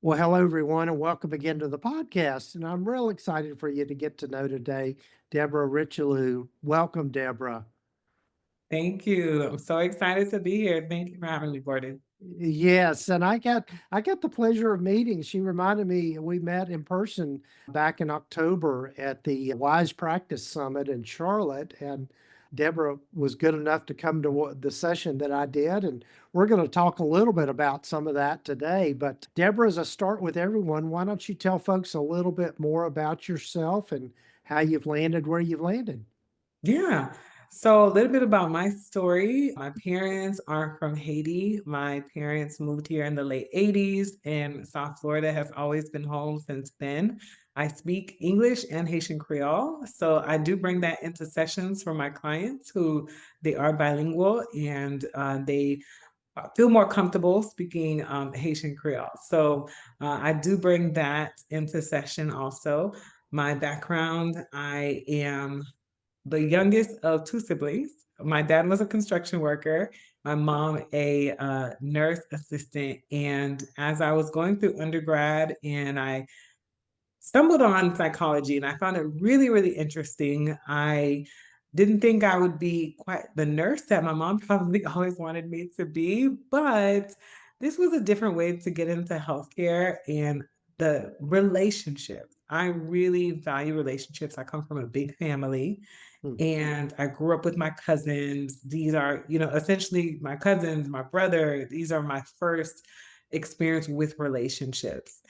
Well, hello, everyone, and welcome again to the podcast. And I'm real excited for you to get to know today Deborah Richelieu. Welcome, Deborah. Thank you. I'm so excited to be here. Thank you for having me, Gordon. Yes, and I got the pleasure of meeting. She reminded me we met in person back in October at the Wise Practice Summit in Charlotte, and Deborah was good enough to come to the session that I did, and we're going to talk a little bit about some of that today. But Deborah, as I start with everyone, why don't you tell folks a little bit more about yourself and how you've landed where you've landed? Yeah. So, a little bit about my story. My parents are from Haiti. My parents moved here in the late 80s, and South Florida has always been home since then. I speak English and Haitian Creole. So, I do bring that into sessions for my clients who they are bilingual and they feel more comfortable speaking Haitian Creole. So I do bring that into session also. My background, I am the youngest of two siblings. My dad was a construction worker, my mom a nurse assistant. And as I was going through undergrad and I stumbled on psychology and I found it really, really interesting. I didn't think I would be quite the nurse that my mom probably always wanted me to be, but this was a different way to get into healthcare and the relationships. I really value relationships. I come from a big family Hmm. and I grew up with my cousins. These are, essentially my cousins, my brother. These are my first experience with relationships.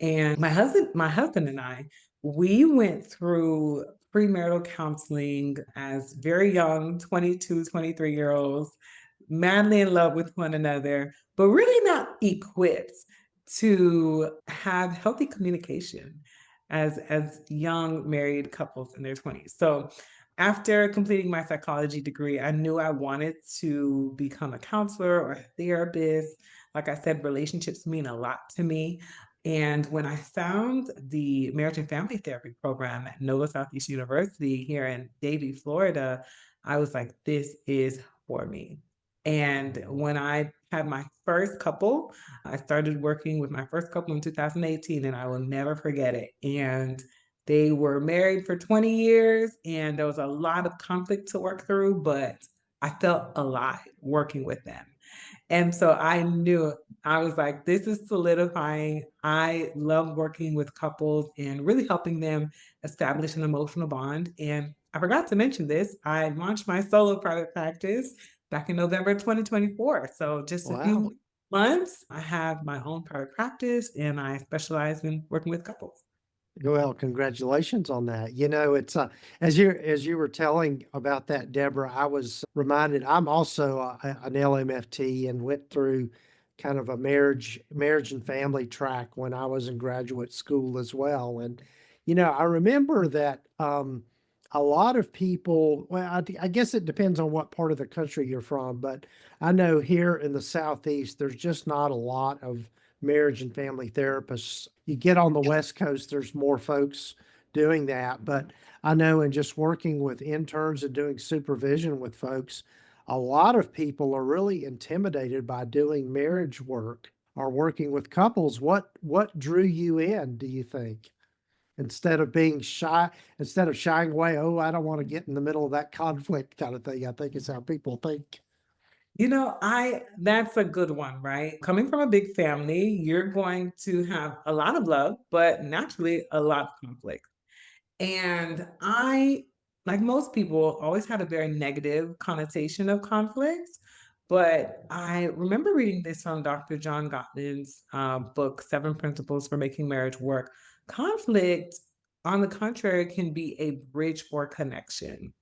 And my husband and I, we went through premarital counseling as very young 22, 23-year olds, madly in love with one another, but really not equipped to have healthy communication as young married couples in their 20s. So after completing my psychology degree, I knew I wanted to become a counselor or a therapist. Like I said, relationships mean a lot to me. And when I found the marriage and family therapy program at Nova Southeastern University here in Davie, Florida, I was like, this is for me. And when I had my first couple, I started working with my first couple in 2018, and I will never forget it. And they were married for 20 years, and there was a lot of conflict to work through, but I felt alive working with them. And so I knew I was like, this is solidifying. I love working with couples and really helping them establish an emotional bond. And I forgot to mention this. I launched my solo private practice back in November 2024. So just a Wow. few months, I have my own private practice and I specialize in working with couples. Well, congratulations on that. It's as you were telling about that, Deborah, I was reminded I'm also an LMFT and went through kind of a marriage and family track when I was in graduate school as well. And I remember that a lot of people, well, I guess it depends on what part of the country you're from, but I know here in the Southeast, there's just not a lot of marriage and family therapists. You get on the West Coast, there's more folks doing that. But I know in just working with interns and doing supervision with folks, a lot of people are really intimidated by doing marriage work or working with couples. What drew you in, do you think? Instead of being shy, instead of shying away, oh, I don't want to get in the middle of that conflict kind of thing, I think is how people think. I that's a good one, right? Coming from a big family, you're going to have a lot of love, but naturally a lot of conflict. And I, like most people, always had a very negative connotation of conflicts. But I remember reading this from Dr. John Gottman's book, Seven Principles for Making Marriage Work. Conflict, on the contrary, can be a bridge for connection.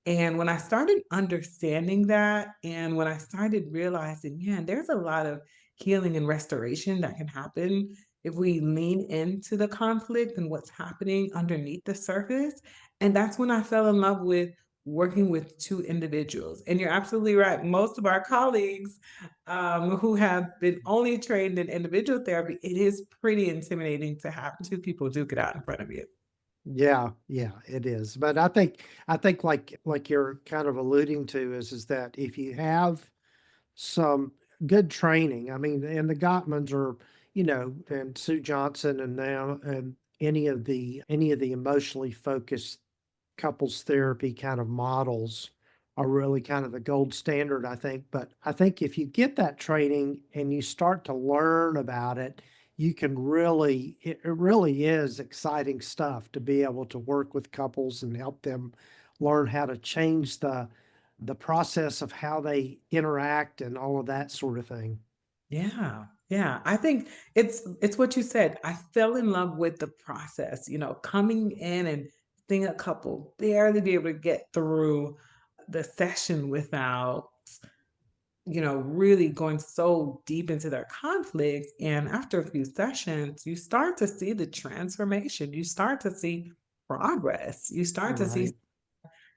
And when I started understanding that, and when I started realizing, man, there's a lot of healing and restoration that can happen if we lean into the conflict and what's happening underneath the surface. And that's when I fell in love with working with two individuals. And you're absolutely right. Most of our colleagues who have been only trained in individual therapy, it is pretty intimidating to have two people duke it out in front of you. Yeah, yeah, it is. But I think like you're kind of alluding to is that if you have some good training, I mean, and the Gottmans are, and Sue Johnson and now and any of the emotionally focused couples therapy kind of models are really kind of the gold standard, I think. But I think if you get that training and you start to learn about it, you can really, it really is exciting stuff to be able to work with couples and help them learn how to change the process of how they interact and all of that sort of thing. Yeah, yeah. I think it's what you said. I fell in love with the process, coming in and seeing a couple barely be able to get through the session without, really going so deep into their conflict. And after a few sessions, you start to see the transformation. You start to see progress. You start to see Right.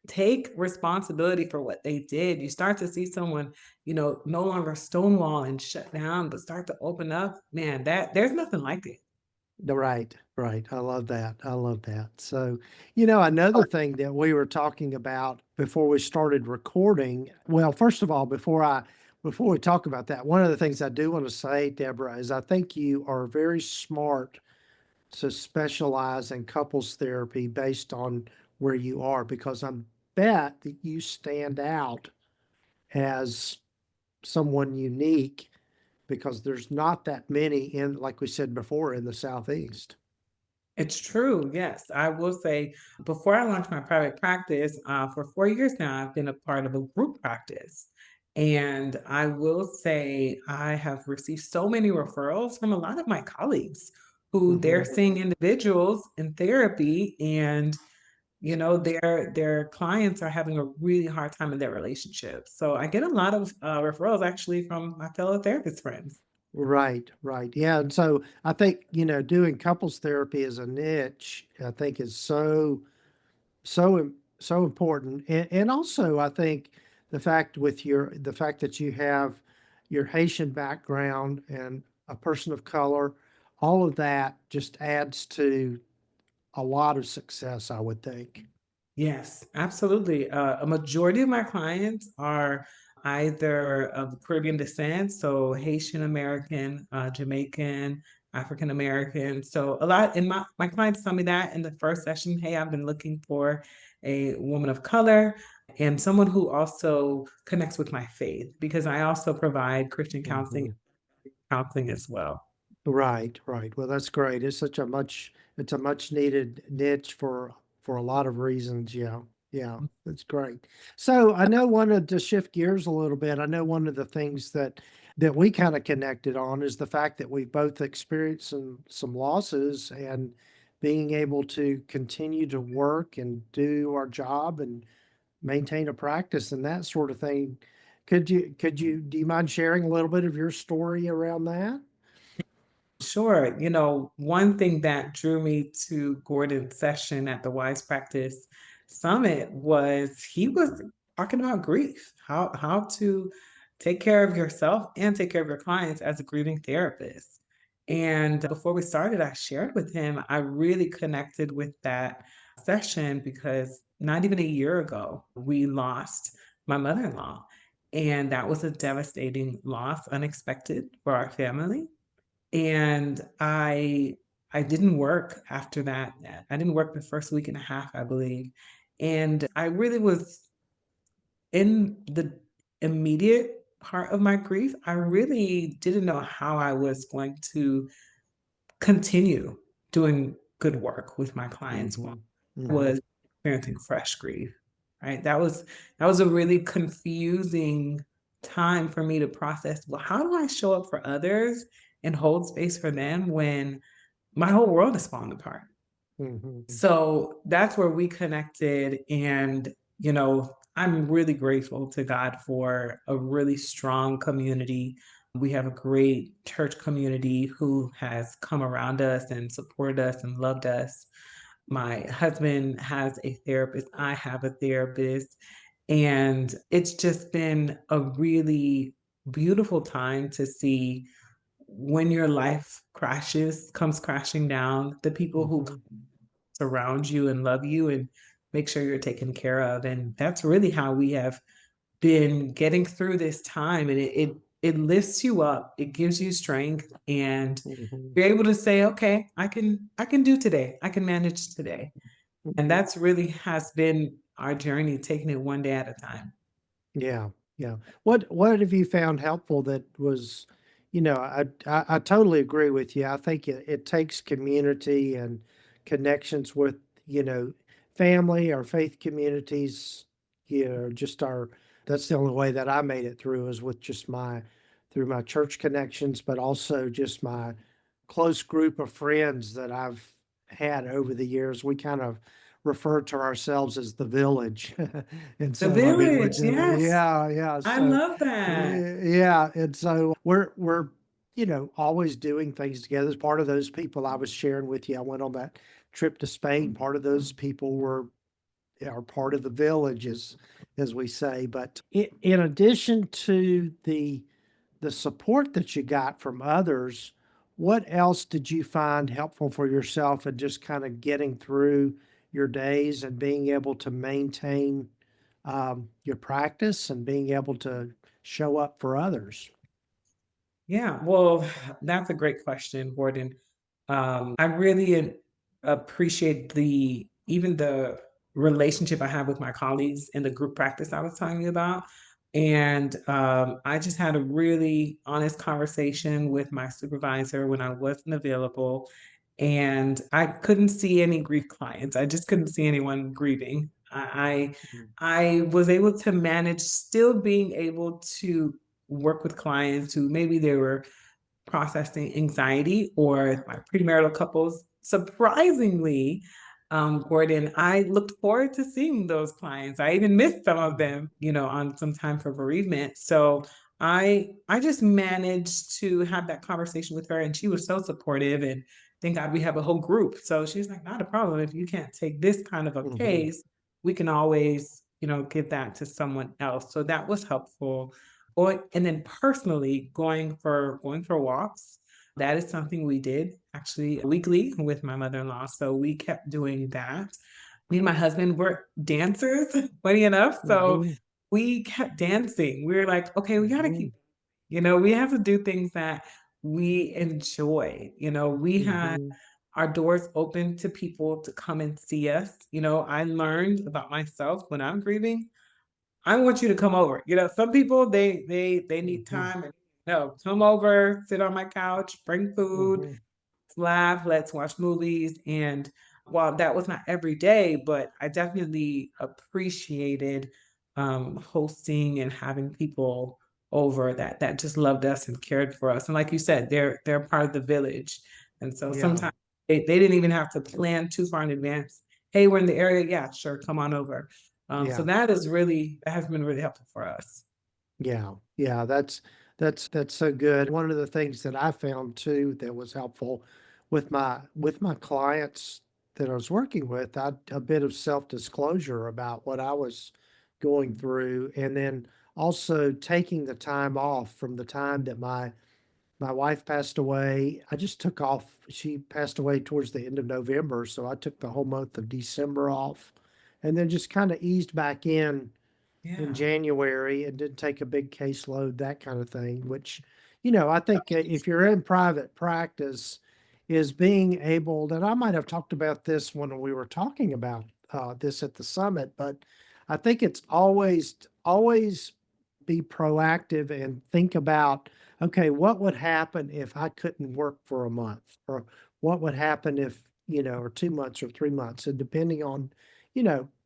take responsibility for what they did. You start to see someone, no longer stonewall and shut down, but start to open up. Man, that there's nothing like it. Right, right. I love that. I love that. So, another thing that we were talking about before we started recording, well, first of all, before we talk about that, one of the things I do want to say, Deborah, is I think you are very smart to specialize in couples therapy based on where you are, because I bet that you stand out as someone unique because there's not that many in, like we said before, in the Southeast. It's true. Yes. I will say before I launched my private practice, for 4 years now, I've been a part of a group practice. And I will say I have received so many referrals from a lot of my colleagues who they're Mhm. seeing individuals in therapy and their clients are having a really hard time in their relationships. So I get a lot of referrals actually from my fellow therapist friends. Right, right. Yeah. And so I think, doing couples therapy as a niche, I think is so important. And also I think the fact that you have your Haitian background and a person of color, all of that just adds to a lot of success, I would think. Yes, absolutely. A majority of my clients are either of Caribbean descent, so Haitian American, Jamaican, African American. So a lot, and my clients tell me that in the first session, hey, I've been looking for a woman of color and someone who also connects with my faith because I also provide Christian Mhm. counseling as well. Right, right. Well, that's great. It's a much needed niche for a lot of reasons. Yeah. Yeah, that's great. So I know wanted to shift gears a little bit. I know one of the things that we kind of connected on is the fact that we've both experienced some losses and being able to continue to work and do our job and maintain a practice and that sort of thing. Do you mind sharing a little bit of your story around that? Sure. One thing that drew me to Gordon's session at the Wise Practice Summit was he was talking about grief, how to take care of yourself and take care of your clients as a grieving therapist. And before we started, I shared with him, I really connected with that session because not even a year ago, we lost my mother-in-law. And that was a devastating loss, unexpected for our family. And I didn't work after that. I didn't work the first week and a half, I believe. And I really was in the immediate part of my grief. I really didn't know how I was going to continue doing good work with my clients while Mhm. I was Mhm. experiencing fresh grief, right? That was a really confusing time for me to process, well, how do I show up for others and hold space for them when my whole world is falling apart? Mhm. So that's where we connected. And, I'm really grateful to God for a really strong community. We have a great church community who has come around us and supported us and loved us. My husband has a therapist, I have a therapist. And it's just been a really beautiful time to see when your life comes crashing down, the people who Mhm. surround you and love you and make sure you're taken care of. And that's really how we have been getting through this time. And it it lifts you up, it gives you strength, and Mhm, you're able to say, "Okay, I can do today. I can manage today." And mhm. that's really has been our journey, taking it one day at a time. Yeah, yeah. What have you found helpful that was, I totally agree with you. I think it takes community and connections with, you know, family or faith communities, just our that's the only way that I made it through is with just through my church connections, but also just my close group of friends that I've had over the years. We kind of refer to ourselves as the village. And The so, I mean, we village, do, yes. yeah, yeah. I So, love that. yeah, and so we're always doing things together. As part of those people I was sharing with you, I went on that trip to Spain. Part of those people are part of the village, as we say. But in addition to the support that you got from others, what else did you find helpful for yourself in just kind of getting through your days and being able to maintain your practice and being able to show up for others? Yeah, well, that's a great question, Gordon. I really appreciate the relationship I have with my colleagues in the group practice I was telling you about. And I just had a really honest conversation with my supervisor when I wasn't available. And I couldn't see any grief clients. I just couldn't see anyone grieving. I was able to manage still being able to work with clients who maybe they were processing anxiety or my premarital couples. Surprisingly, Gordon, I looked forward to seeing those clients. I even missed some of Mhm. them, on some time for bereavement. So I just managed to have that conversation with her, and she was so supportive. And thank God we have a whole group. So she's like, not a problem. If you can't take this kind of a Mhm. case, we can always, give that to someone else. So that was helpful. Or and then personally, going for walks, that is something we did actually weekly with my mother-in-law, so we kept doing that. Me and my husband were dancers, funny enough, so Mhm. we kept dancing. We were like, "Okay, we gotta Mhm. keep," we have to do things that we enjoy. We had Mhm. our doors open to people to come and see us. I learned about myself when I'm grieving. I want you to come over. Some people they need Mhm. time and no, come over, sit on my couch, bring food, Mhm. laugh, let's watch movies. And while that was not every day, but I definitely appreciated hosting and having people over that just loved us and cared for us. And like you said, they're part of the village. And so Yeah. sometimes they didn't even have to plan too far in advance. Hey, we're in the area. Yeah, sure, come on over. So Yeah. that has been really helpful for us. Yeah, yeah, that's so good. One of the things that I found too that was helpful with my clients that I was working with, a bit of self-disclosure about what I was going through, and then also taking the time off from the time that my wife passed away. I just took off. She passed away towards the end of November, so I took the whole month of December off, and then just kind of eased back in Yeah. January and didn't take a big caseload, that kind of thing, which, I think if you're in private practice, is being able, and I might have talked about this when we were talking about this at the summit, but I think it's always be proactive and think about, okay, what would happen if I couldn't work for a month? Or what would happen if, or 2 months or 3 months? And depending on,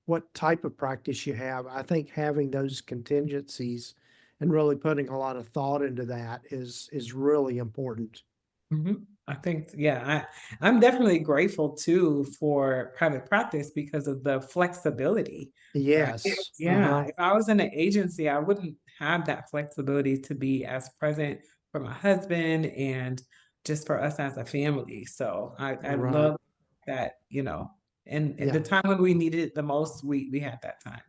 what type of practice you have. I think having those contingencies and really putting a lot of thought into that is really important. I think, yeah, I'm definitely grateful too for private practice because of the flexibility, right? Yes. Yeah, Uh-huh. if I was in an agency, I wouldn't have that flexibility to be as present for my husband and just for us as a family. So I Right. love that, and at the Yeah. time when we needed it the most, we had that time.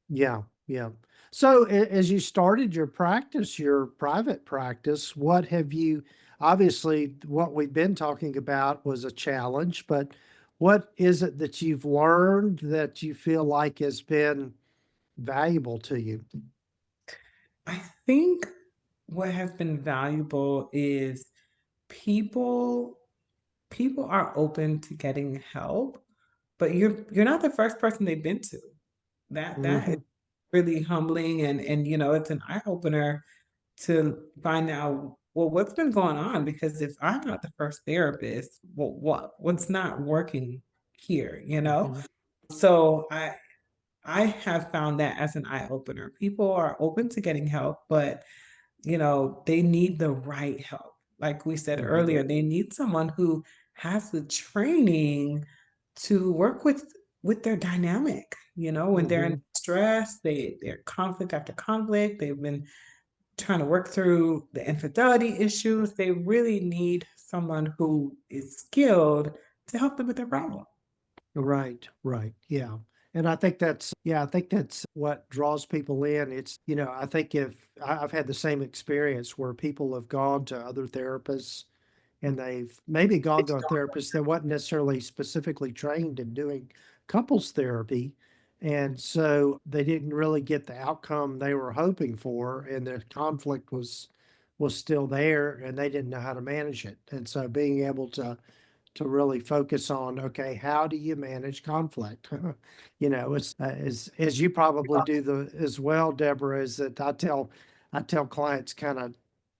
Yeah. Yeah. So as you started your practice, your private practice, what have you, obviously what we've been talking about was a challenge, but what is it that you've learned that you feel like has been valuable to you? I think. what has been valuable is people people are open to getting help, but you're not the first person they've been to. That is Mhm, really humbling and it's an eye opener to find out, well, what's been going on? Because if I'm not the first therapist, well, what's not working here, you know? mhm, So I have found that as an eye opener. People are open to getting help, but they need the right help. Like we said mhm, earlier, they need someone who has the training to work with their dynamic. When they're in mhm. stress, they're conflict after conflict, they've been trying to work through the infidelity issues. They really need someone who is skilled to help them with their problem. Right, right. Yeah. And I think that's what draws people in. I think I've had the same experience where people have gone to other therapists and they've maybe gone to a therapist that wasn't necessarily specifically trained in doing couples therapy. And so they didn't really get the outcome they were hoping for, and the conflict was still there and they didn't know how to manage it. And so being able to really focus on, okay, how do you manage conflict? It's as you probably do the as well, Deborah, is that I tell clients kind of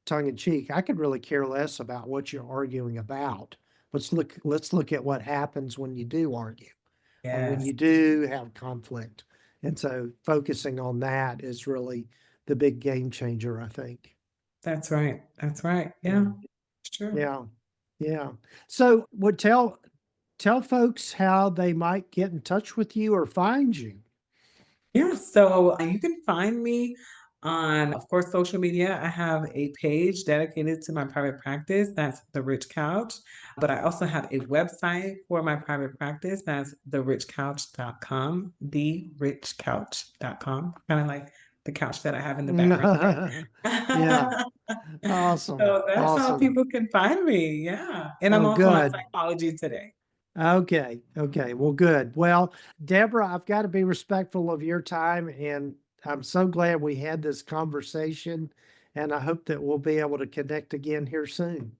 tongue in cheek, I could really care less about what you're arguing about. Let's look at what happens when you do argue or when Yes, you do have conflict. And so focusing on that is really the big game changer, I think. that's right. That's right. Yeah. Yeah, it's true. Yeah. Yeah. So would tell folks how they might get in touch with you or find you. Yeah, so you can find me on, of course, social media. I have a page dedicated to my private practice. That's The Rich Couch. But I also have a website for my private practice. That's therichcouch.com, therichcouch.com, kind of like the couch that I have in the background Yeah. there. Awesome. So that's how Awesome. people can find me. Yeah. And I'm Oh, also on good. Psychology Today. Okay. Okay. Well, good. Well, Deborah, I've got to be respectful of your time, and I'm so glad we had this conversation, and I hope that we'll be able to connect again here soon.